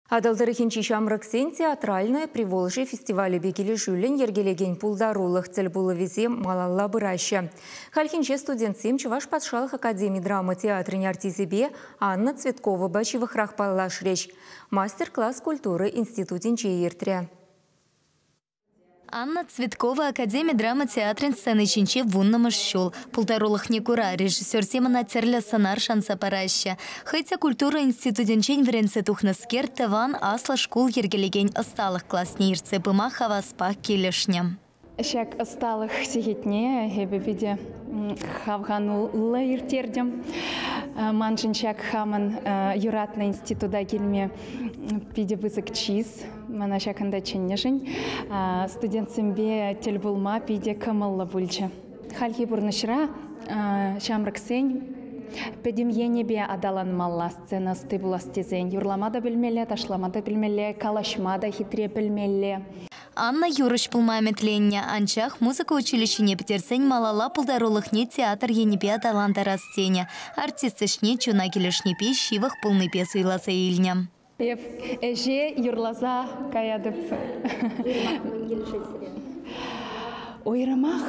Адалдырыхинчи шамрыксен театральное Приволжье фестивале бекелі жүлін ергелеген пулдарулық тіл булывезе малалла бұраща. Хальхинче студентсем Чуваш Патшалық академии драмы театрын артизебе Анна Цветкова бачивых рахпаллаш речь. Мастер-класс культуры институтинче ертре. Анна Цветкова академия драмы театрын сцены чинче вуннамыш шул. Пулдарулых некура режиссер семана терля санар шанса параща. Хотя культура институтинчен вренце тухнаскер таван асла школ ергелеген осталых классне ирце пыма хаваспах келешням. Шак осталых сигетне хебе виде хавганула иртердем. Манжинчак хаман юратна института гельме пиде вызык чиз. Мана шаканда ченнежин. Студент симбе тельбулма пиде камалла бульча. Хальхи бурнышра шамраксень педемьенебе адалан малла сцена стыбуластезен. Юрламада билмеле, ташламада билмеле, калашмада хитре билмеле. Анна Юрыш пулмаметленне анчах музыка училищене петерсень малала пулдарулыхне театр енепе адаланда растене. Артистышне чуна келешнепе шивах пулны пес уйласа илням. Эже юрлаза каядып. Ойрамах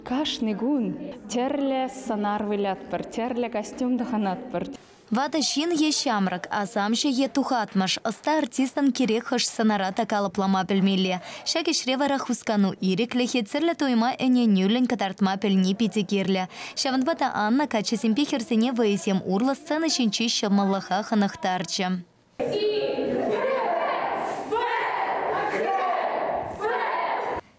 кашны гун. Терле санар вылятпыр, терле костюм даханатпыр. Вата шин е шамрак, а самше е тухатмаш. Оста артистан керек хаш санара такала плама пельмеле. Шаки шревара хускану ирик лехе церле тойма эне нюлень катартма пельни питекерле. Шаванбата Анна кача симпехерсене вейсем урла сцена шинчи шамаллаха ханахтарча.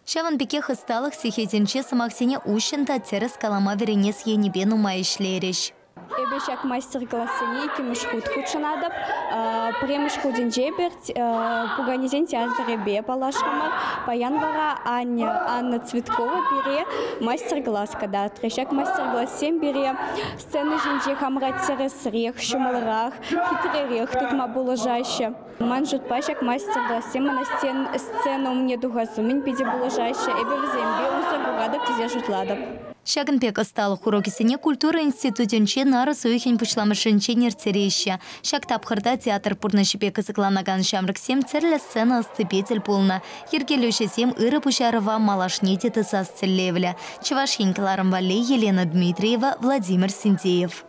Шаван пекех осталых сихетинче самахсене ущента терес калама веренес енебену маишлереш. Эбешак мастер-классы кимышхут худшанадап, премышхудин жеберт, пуганизен театре бе палашкамар, паянбара Анна Цветкова бере мастер-класс, когда трешак мастер-класс 7 бере сцены жинче хамрат терес рех, шумалрах, хитре рех, тут ма было жаще. Манжут пашак мастер-класс 7 на сцену мне дугасумин пиде было жаще, эбе в зембе усагурадап тизе жутладап. Шагынпек осталых урокисене культура институтинче нары суихин пучламышынче нертереща. Шаг тапхырда театр пурнашипе кызыкланаган шамрыксем церле сцена астыпетель полна. Ергелюшесем ыры пушарова малашнете тысас целлевля. Чувашинкаларым валей Елена Дмитриева, Владимир Синдеев.